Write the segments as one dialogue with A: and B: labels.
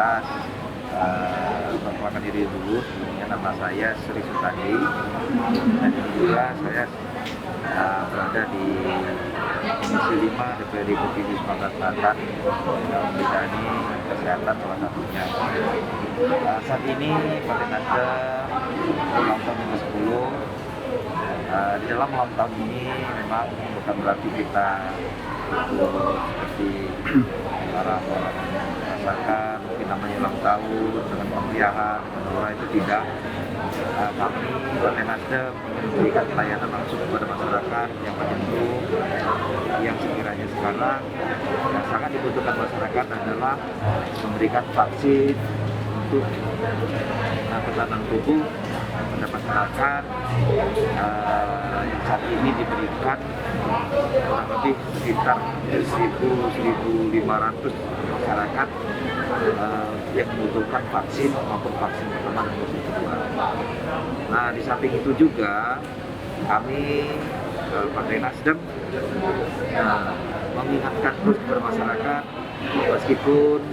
A: jelas perkenalkan diri dulu. Sebelumnya nama saya Sri Sutandi, dan ini juga saya berada di Komisi 5 DPRD Provinsi Sumatera Selatan, bidang kesehatan salah satunya. Saat ini Partai Nasdem ulang tahun ke-10. Di dalam ulang tahun ini memang bukan berarti kita seperti para merasakan mungkin namanya ulang tahun dengan pemeriahan, itu tidak. Kami Partai Nasdem memberikan pelayanan langsung kepada masyarakat yang menyentuh, yang sekiranya sekarang yang sangat dibutuhkan masyarakat adalah memberikan vaksin untuk ketahanan tubuh pada masyarakat yang saat ini diberikan kurang lebih sekitar 1.500 masyarakat yang membutuhkan vaksin maupun vaksin pertama dan dosis kedua. Nah, di samping itu juga kami Partai Nasdem mengingatkan terus kepada masyarakat, meskipun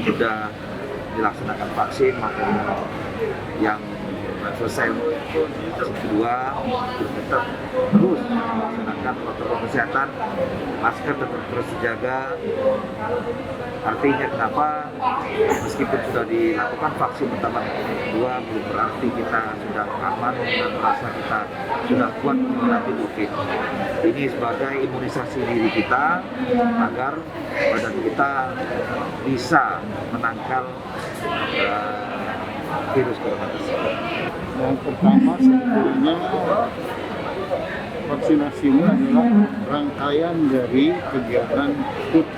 A: sudah dilaksanakan vaksin maupun yang selesai dosis kedua, tetap terus melaksanakan protokol kesehatan, masker tetap terus dijaga. Artinya kenapa? Meskipun sudah dilakukan vaksin pertama dan kedua, belum berarti kita sudah aman dan merasa kita sudah kuat menghadapi COVID. Ini sebagai imunisasi diri kita agar badan kita bisa menangkal virus corona tersebut.
B: Yang pertama sebetulnya vaksinasi ini adalah rangkaian dari kegiatan HUT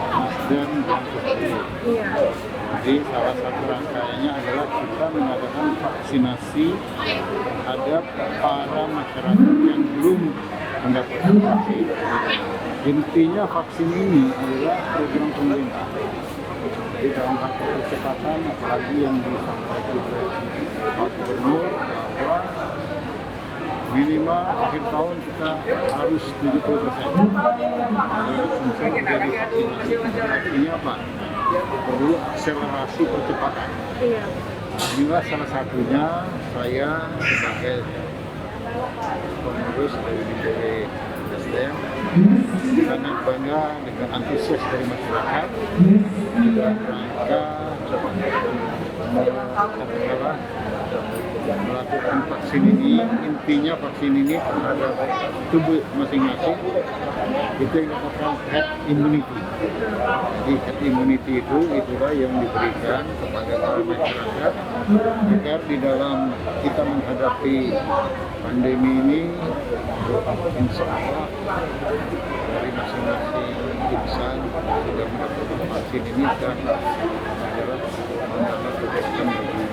B: Nasdem dan Sosial. Jadi salah satu rangkaiannya adalah kita mengadakan vaksinasi terhadap para masyarakat yang belum mendapatkan vaksin. Intinya vaksin ini adalah program pemerintah. Di dalam rangka percepatan, apalagi yang disampaikan oleh Pak Gubernur bahwa minimal akhir tahun kita harus 70% menjadi vaksinasi. Artinya apa? Perlu akselerasi percepatan. Inilah salah satunya saya sebagai pengurus dari DPRD Nasdem sangat bangga dengan antusias dari masyarakat dalam rangka melakukan vaksin ini. Intinya vaksin ini terhadap tubuh masing-masing itu yang dinamakan herd immunity. Jadi herd immunity itulah yang diberikan kepada para masyarakat agar di dalam kita menghadapi pandemi ini, insya Allah dari masing-masing insan sudah mendapatkan vaksin ini dan adalah mendapat kebaikan bagi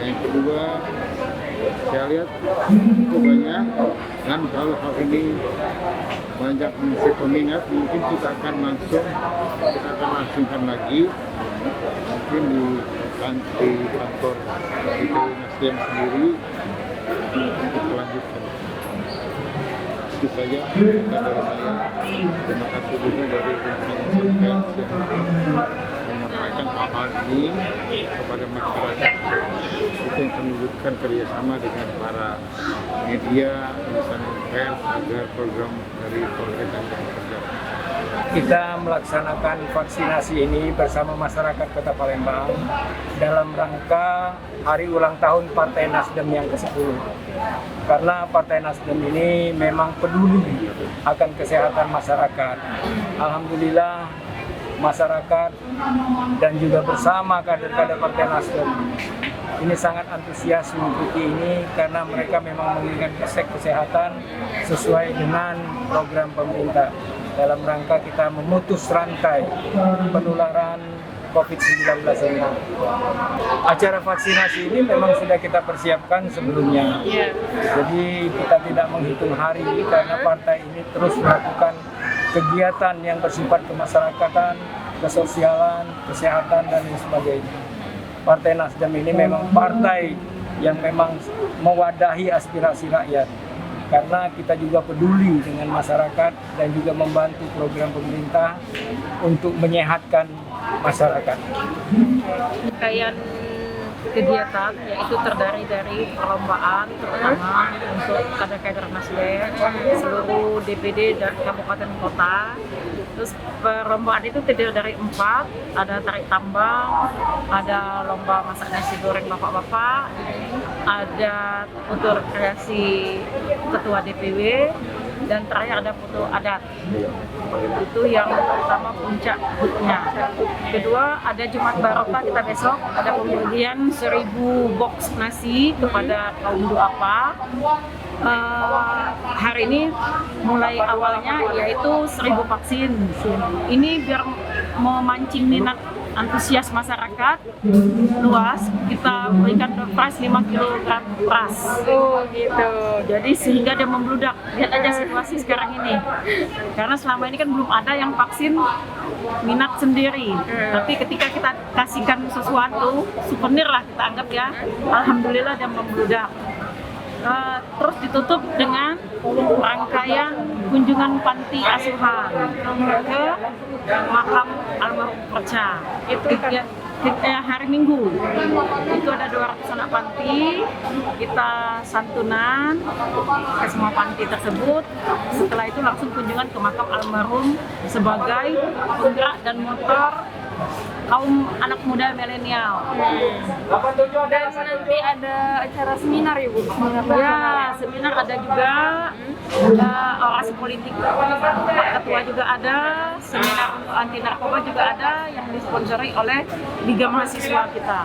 B: yang kedua, saya lihat cukup banyak, dan kalau hal ini banyak mengisi peminat, mungkin kita akan langsungkan lagi mungkin di kantor itu Nasdem sendiri untuk melanjutkan. Itu saja dari saya. Terima kasih juga dari instansi pers yang menyampaikan hal-hal ini kepada masyarakat. Kita yang menunjukkan kerjasama dengan para media, instansi pers agar program dari pemerintah yang bekerja.
C: Kita melaksanakan vaksinasi ini bersama masyarakat Kota Palembang dalam rangka hari ulang tahun Partai Nasdem yang ke-10. Karena Partai Nasdem ini memang peduli akan kesehatan masyarakat. Alhamdulillah masyarakat dan juga bersama kader-kader Partai Nasdem ini sangat antusias mengikuti ini karena mereka memang menginginkan kesehatan sesuai dengan program pemerintah dalam rangka kita memutus rantai penularan COVID-19 ini. Acara vaksinasi ini memang sudah kita persiapkan sebelumnya. Jadi kita tidak menghitung hari karena partai ini terus melakukan kegiatan yang bersifat kemasyarakatan, kesosialan, kesehatan, dan lain sebagainya. Partai Nasdem ini memang partai yang memang mewadahi aspirasi rakyat. karena kita juga peduli dengan masyarakat dan juga membantu program pemerintah untuk menyehatkan masyarakat.
D: Rangkaian kegiatan yaitu terdiri dari perlombaan terutama untuk kader-kader Nasdem seluruh DPD dan kabupaten kota. Terus perlombaan itu terdiri dari 4, ada tarik tambang, ada lomba masak nasi goreng bapak-bapak, ada foto kreasi ketua DPW, dan terakhir ada foto adat. Itu yang pertama puncak hutnya. Kedua ada Jumat Barokah kita besok, ada pembagian 1000 box nasi kepada kaum duafa. Hari ini mulai awalnya yaitu 1000 vaksin. Ini biar memancing minat antusias masyarakat luas, kita berikan price 5 kg beras.
E: Oh gitu.
D: Jadi sehingga dia membludak. Lihat aja situasi sekarang ini. Karena selama ini kan belum ada yang vaksin minat sendiri. Tapi ketika kita kasihkan sesuatu, souvenir lah kita anggap ya, alhamdulillah dia membludak. Terus ditutup dengan rangkaian kunjungan panti asuhan ke makam almarhum Perca. Itu hari Minggu. Itu ada 200 anak panti, kita santunan ke semua panti tersebut. Setelah itu langsung kunjungan ke makam almarhum sebagai penggerak dan motor kaum anak muda milenial.
E: Dan nanti ada acara seminar ya Bu?
D: Ya, seminar ada juga, ada orasi politik Pak Ketua juga ada, seminar untuk anti narkoba juga ada yang disponsori oleh Liga Mahasiswa kita.